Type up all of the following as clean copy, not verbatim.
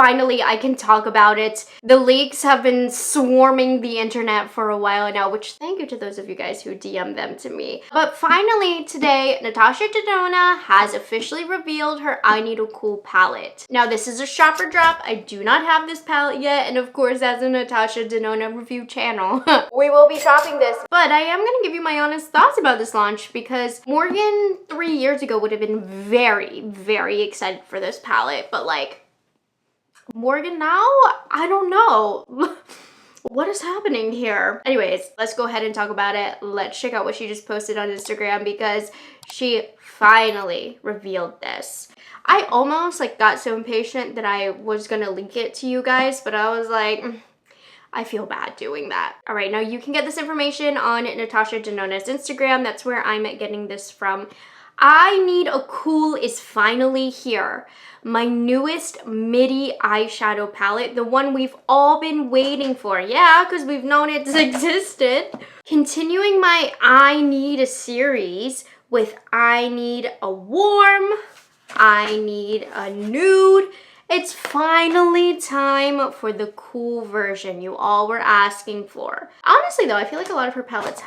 finally I can talk about it. The leaks have been swarming the internet for a while now, which thank you to those of you guys who DM them to me. But finally today, Natasha Denona has officially revealed her I Need a Cool palette. Now this is a shopper drop. I do not have this palette yet, and of course as a Natasha Denona review channel, we will be shopping this. But I am gonna give you my honest thoughts about this launch because Morgan 3 years ago would have been very, very excited for this palette, but like Morgan now, I don't know. What is happening here? Anyways, let's go ahead and talk about it. Let's check out what she just posted on Instagram because she finally revealed this. I almost like got so impatient that I was gonna link it to you guys, but I was like, I feel bad doing that. All right, now you can get this information on Natasha Denona's Instagram. That's where I'm getting this from. I Need a Cool is finally here. My newest midi eyeshadow palette, the one we've all been waiting for. Yeah, because we've known it's existed. Continuing my I Need a series with I Need a Warm, I Need a Nude. It's finally time for the cool version you all were asking for. Honestly though, I feel like a lot of her palettes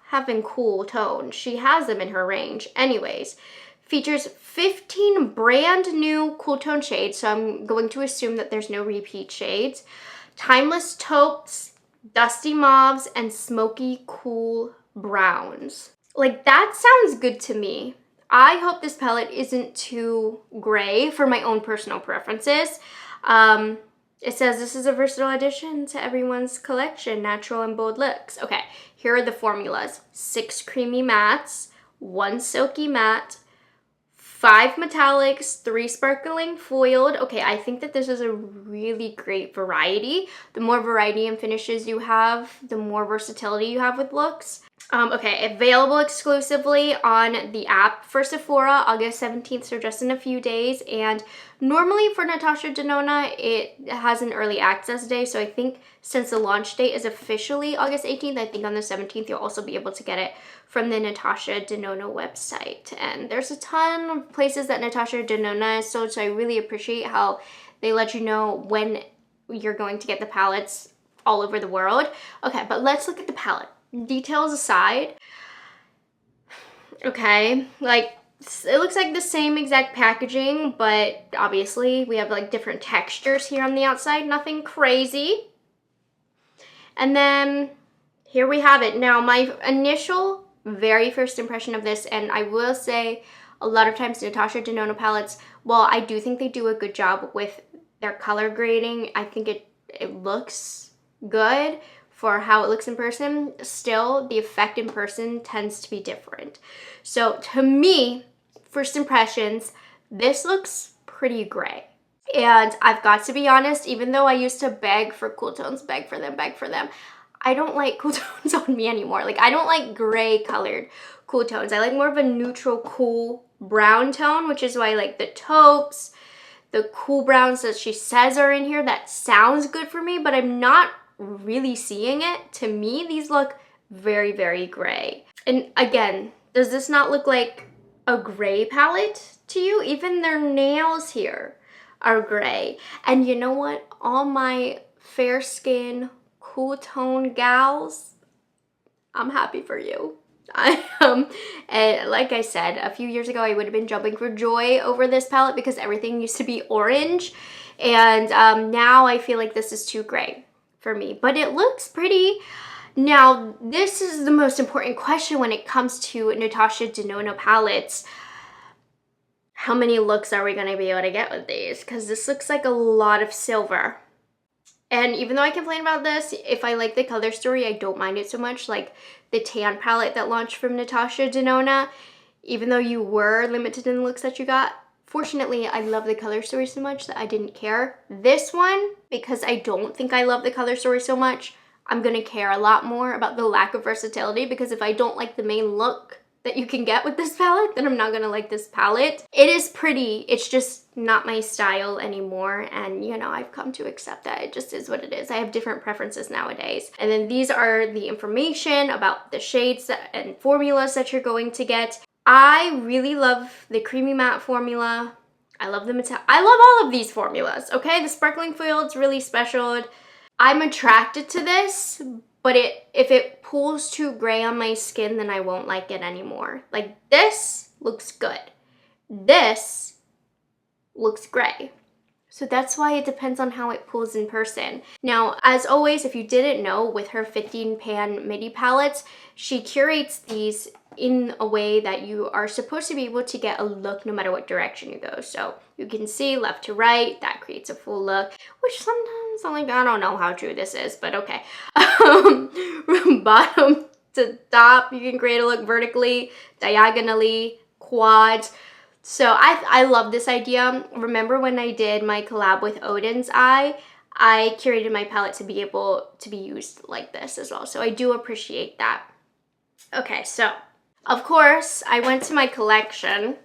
have been cool toned. She has them in her range. Anyways, features 15 brand new cool tone shades, so I'm going to assume that there's no repeat shades. Timeless taupes, dusty mauves, and smoky cool browns. Like, that sounds good to me. I hope this palette isn't too gray for my own personal preferences. It says this is a versatile addition to everyone's collection, natural and bold looks. Okay, here are the formulas. 6 creamy mattes, 1 silky matte, 5 metallics, 3 sparkling foiled. Okay, I think that this is a really great variety. The more variety and finishes you have, the more versatility you have with looks. Okay, available exclusively on the app for Sephora, August 17th, so just in a few days. And normally for Natasha Denona, it has an early access day. So I think since the launch date is officially August 18th, I think on the 17th, you'll also be able to get it from the Natasha Denona website. And there's a ton of places that Natasha Denona is sold, so I really appreciate how they let you know when you're going to get the palettes all over the world. Okay, but let's look at the palette. Details aside, okay, like it looks like the same exact packaging, but obviously we have like different textures here on the outside, nothing crazy. And then here we have it. Now my initial very first impression of this, and I will say a lot of times Natasha Denona palettes, while I do think they do a good job with their color grading, I think it looks good for how it looks in person. Still, the effect in person tends to be different. So to me, first impressions, this looks pretty gray. And I've got to be honest, even though I used to beg for cool tones, beg for them, I don't like cool tones on me anymore. Like, I don't like gray colored cool tones. I like more of a neutral, cool brown tone, which is why I like the taupes, the cool browns that she says are in here. That sounds good for me, but I'm not really seeing it. To me, these look very, very gray. And again, does this not look like a gray palette to you? Even their nails here are gray. And you know what? All my fair skin, cool tone gals, I'm happy for you. And like I said, a few years ago, I would have been jumping for joy over this palette because everything used to be orange. And now I feel like this is too gray for me, but it looks pretty. Now, this is the most important question when it comes to Natasha Denona palettes. How many looks are we going to be able to get with these? Because this looks like a lot of silver. And even though I complain about this, if I like the color story, I don't mind it so much. Like the tan palette that launched from Natasha Denona, even though you were limited in the looks that you got, fortunately, I love the color story so much that I didn't care. This one, because I don't think I love the color story so much, I'm gonna care a lot more about the lack of versatility, because if I don't like the main look that you can get with this palette, then I'm not gonna like this palette. It is pretty, it's just not my style anymore, and you know, I've come to accept that. It just is what it is. I have different preferences nowadays. And then these are the information about the shades and formulas that you're going to get. I really love the Creamy Matte formula. I love the metallic. I love all of these formulas, okay? The Sparkling Field's really special. I'm attracted to this, but if it pulls too gray on my skin, then I won't like it anymore. Like, this looks good. This looks gray. So that's why it depends on how it pulls in person. Now, as always, if you didn't know, with her 15 pan midi palettes, she curates these in a way that you are supposed to be able to get a look no matter what direction you go. So you can see left to right, that creates a full look, which sometimes I'm like, I don't know how true this is, but okay. From bottom to top, you can create a look vertically, diagonally, quads. So I love this idea. Remember when I did my collab with Odin's Eye, I curated my palette to be able to be used like this as well. So I do appreciate that. Okay, so of course I went to my collection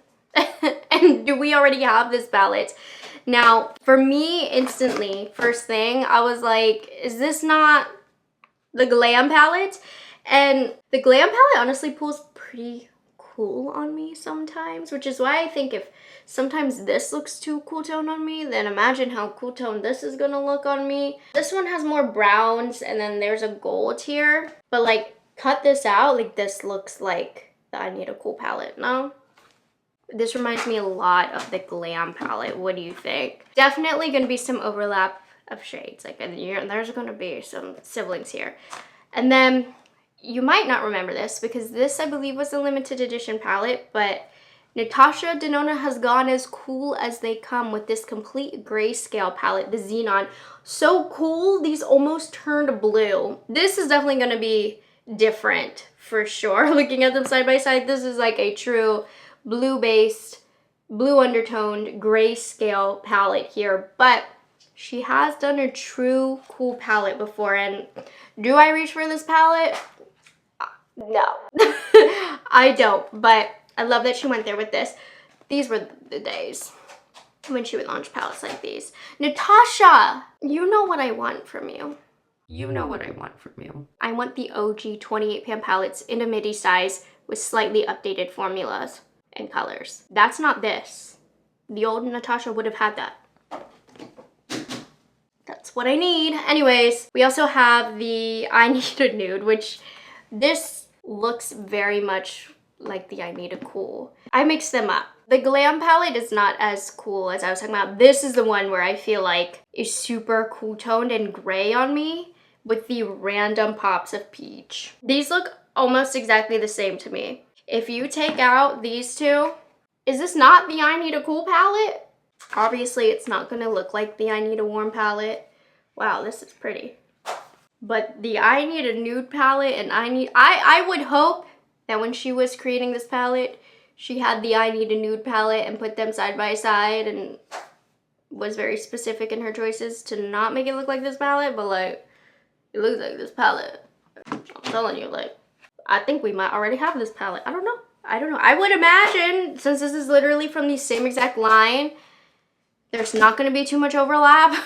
and do we already have this palette? Now, for me, instantly, first thing, I was like, is this not the Glam palette? And the Glam palette honestly pulls pretty cool on me sometimes, which is why I think if sometimes this looks too cool tone on me, then imagine how cool tone this is gonna look on me. This one has more browns and then there's a gold here, but like cut this out, like this looks like the I Need a Cool palette. No? This reminds me a lot of the Glam palette. What do you think? Definitely gonna be some overlap of shades. Like there's gonna be some siblings here. And then you might not remember this because this, I believe, was a limited edition palette, but NATASHA Denona has gone as cool as they come with this complete grayscale palette, the Xenon. So cool, these almost turned blue. This is definitely going to be different for sure. Looking at them side by side, this is like a true blue-based, blue undertoned grayscale palette here, but she has done a true cool palette before, and do I reach for this palette? No. I don't, but I love that she went there with this. These were the days when she would launch palettes like these. NATASHA, you know what I want from you. You know what I want from you. I want the OG 28 pan palettes in a midi size with slightly updated formulas and colors. That's not this. The old NATASHA would have had that. That's what I need. Anyways, we also have the I Need a Nude, which this looks very much like the I Need a Cool. I mixed them up. The Glam palette is not as cool as I was talking about. This is the one where I feel like is super cool toned and gray on me with the random pops of peach. These look almost exactly the same to me. If you take out these two, is this not the I Need a Cool palette? Obviously, it's not gonna look like the I Need a Warm palette. Wow, this is pretty. But the I Need a Nude palette and I would hope that when she was creating this palette, she had the I Need a Nude palette and put them side by side and was very specific in her choices to not make it look like this palette, but like, it looks like this palette. I'm telling you, like, I think we might already have this palette. I don't know. I would imagine, since this is literally from the same exact line, there's not gonna be too much overlap.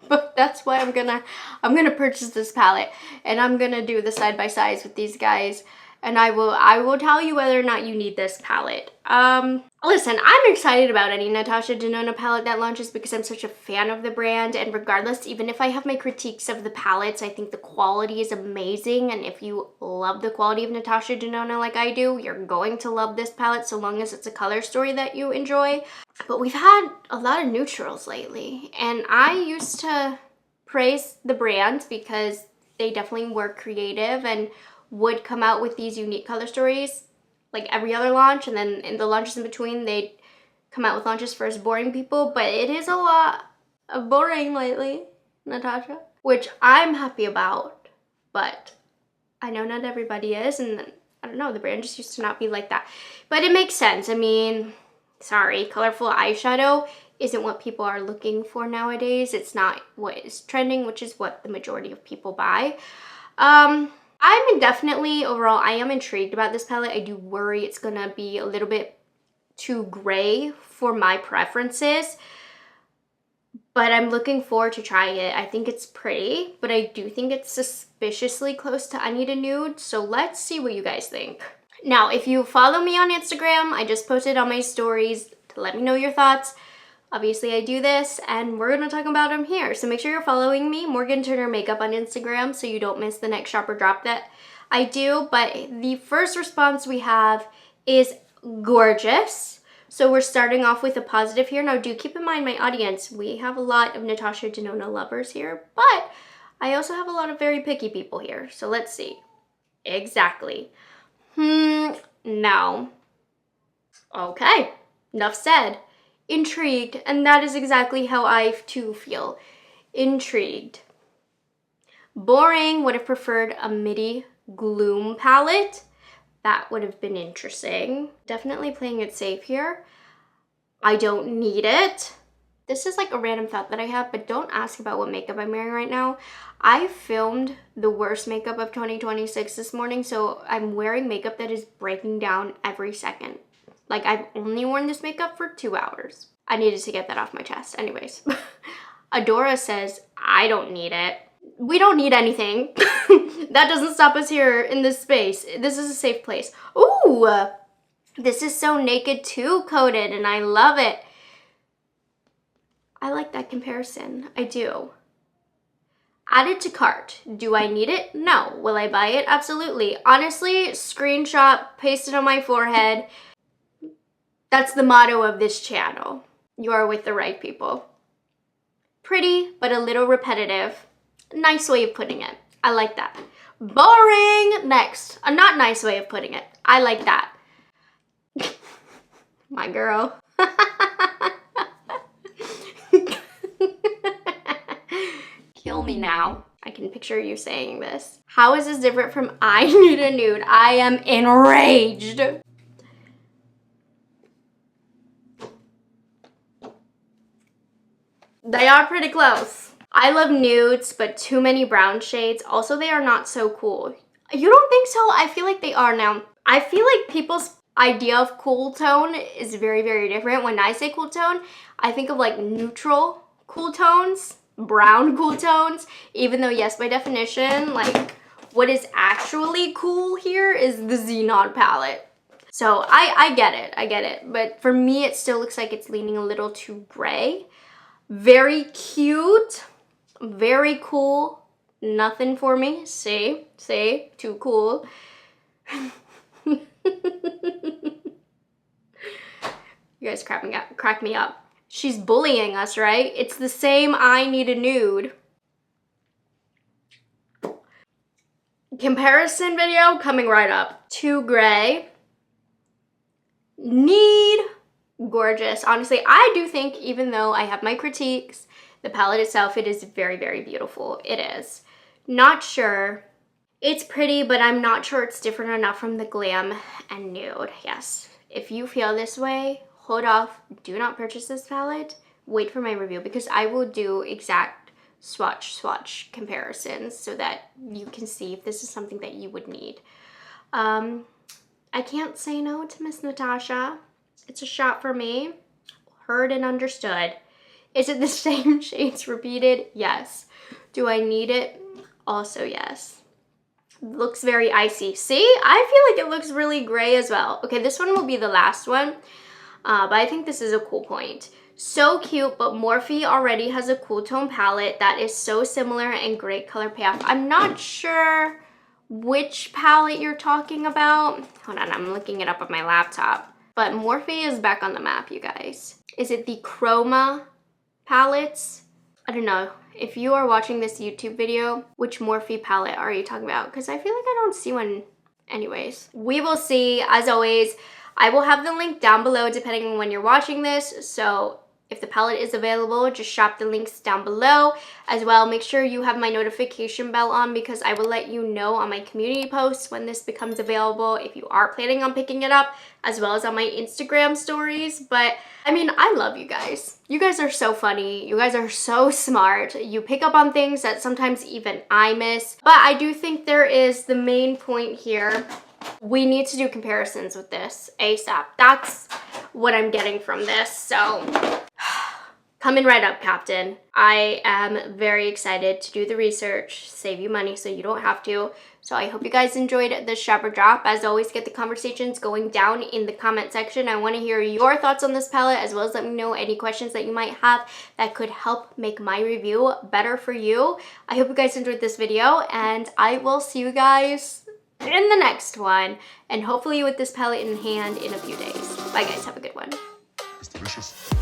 But that's why I'm gonna purchase this palette, and I'm gonna do the side by sides with these guys, and I will tell you whether or not you need this palette. Listen, I'm excited about any NATASHA Denona palette that launches because I'm such a fan of the brand, and regardless, even if I have my critiques of the palettes, I think the quality is amazing, and if you love the quality of NATASHA Denona like I do, you're going to love this palette so long as it's a color story that you enjoy. But we've had a lot of neutrals lately, and I used to praise the brand because they definitely were creative and would come out with these unique color stories like every other launch, and then in the launches in between they'd come out with launches for us boring people, but it is a lot of boring lately, NATASHA, which I'm happy about, but I know not everybody is, and I don't know, the brand just used to not be like that. But it makes sense. I mean, sorry, colorful eyeshadow isn't what people are looking for nowadays. It's not what is trending, which is what the majority of people buy. I'm definitely, overall, I am intrigued about this palette. I do worry it's gonna be a little bit too gray for my preferences, but I'm looking forward to trying it. I think it's pretty, but I do think it's suspiciously close to I Need a Nude, so let's see what you guys think. Now, if you follow me on Instagram, I just posted on my stories to let me know your thoughts. Obviously, I do this, and we're gonna talk about them here. So make sure you're following me, Morgan Turner Makeup on Instagram, so you don't miss the next shop or drop that I do. But the first response we have is gorgeous. So we're starting off with a positive here. Now, do keep in mind, my audience, we have a lot of Natasha Denona lovers here, but I also have a lot of very picky people here. So let's see. Exactly. No. Okay, enough said. Intrigued, and that is exactly how I too feel. Intrigued. Boring, would have preferred a midi gloom palette. That would have been interesting. Definitely playing it safe here. I don't need it. This is like a random thought that I have, but don't ask about what makeup I'm wearing right now. I filmed the worst makeup of 2026 this morning, so I'm wearing makeup that is breaking down every second. Like, I've only worn this makeup for 2 hours. I needed to get that off my chest. Anyways, Adora says, I don't need it. We don't need anything. That doesn't stop us here in this space. This is a safe place. Ooh, this is so Naked 2 coated, and I love it. I like that comparison. I do. Add it to cart. Do I need it? No. Will I buy it? Absolutely. Honestly, screenshot, paste it on my forehead. That's the motto of this channel. You are with the right people. Pretty, but a little repetitive. Nice way of putting it. I like that. Boring! Next. A not nice way of putting it. I like that. My girl. Kill me now. I can picture you saying this. How is this different from I Need a Nude? I am enraged. They are pretty close. I love nudes, but too many brown shades. Also, they are not so cool. You don't think so? I feel like they are now. I feel like people's idea of cool tone is very, very different. When I say cool tone, I think of like neutral cool tones, brown cool tones, even though, yes, by definition, like what is actually cool here is the Xenon palette. So I get it. But for me, it still looks like it's leaning a little too gray. Very cute, very cool, nothing for me. See, too cool. You guys crack me up. She's bullying us, right? It's the same I Need a Nude. Comparison video coming right up. Too gray. Need. Gorgeous. Honestly, I do think, even though I have my critiques, the palette itself, it is very, very beautiful. It is. Not sure. It's pretty, but I'm not sure it's different enough from the glam and nude. Yes. If you feel this way, hold off. Do not purchase this palette. Wait for my review, because I will do exact swatch comparisons so that you can see if this is something that you would need. I can't say no to Miss Natasha. It's a shot for me. Heard and understood. Is it the same shades repeated? Yes. Do I need it? Also yes. Looks very icy. See? I feel like it looks really gray as well. Okay, this one will be the last one. But I think this is a cool point. So cute, but Morphe already has a cool tone palette that is so similar and great color payoff. I'm not sure which palette you're talking about. Hold on, I'm looking it up on my laptop. But Morphe is back on the map, you guys. Is it the Chroma palettes? I don't know. If you are watching this YouTube video, which Morphe palette are you talking about? Because I feel like I don't see one anyways. We will see. As always, I will have the link down below depending on when you're watching this. So if the palette is available, just shop the links down below. As well, make sure you have my notification bell on, because I will let you know on my community posts when this becomes available if you are planning on picking it up, as well as on my Instagram stories. But I mean, I love you guys. You guys are so funny. You guys are so smart. You pick up on things that sometimes even I miss. But I do think there is the main point here. We need to do comparisons with this ASAP. That's what I'm getting from this. So coming right up, Captain. I am very excited to do the research, save you money so you don't have to. So I hope you guys enjoyed this shopper drop. As always, get the conversations going down in the comment section. I want to hear your thoughts on this palette, as well as let me know any questions that you might have that could help make my review better for you. I hope you guys enjoyed this video, and I will see you guys in the next one, and hopefully with this palette in hand in a few days. Bye guys, have a good one. It's delicious.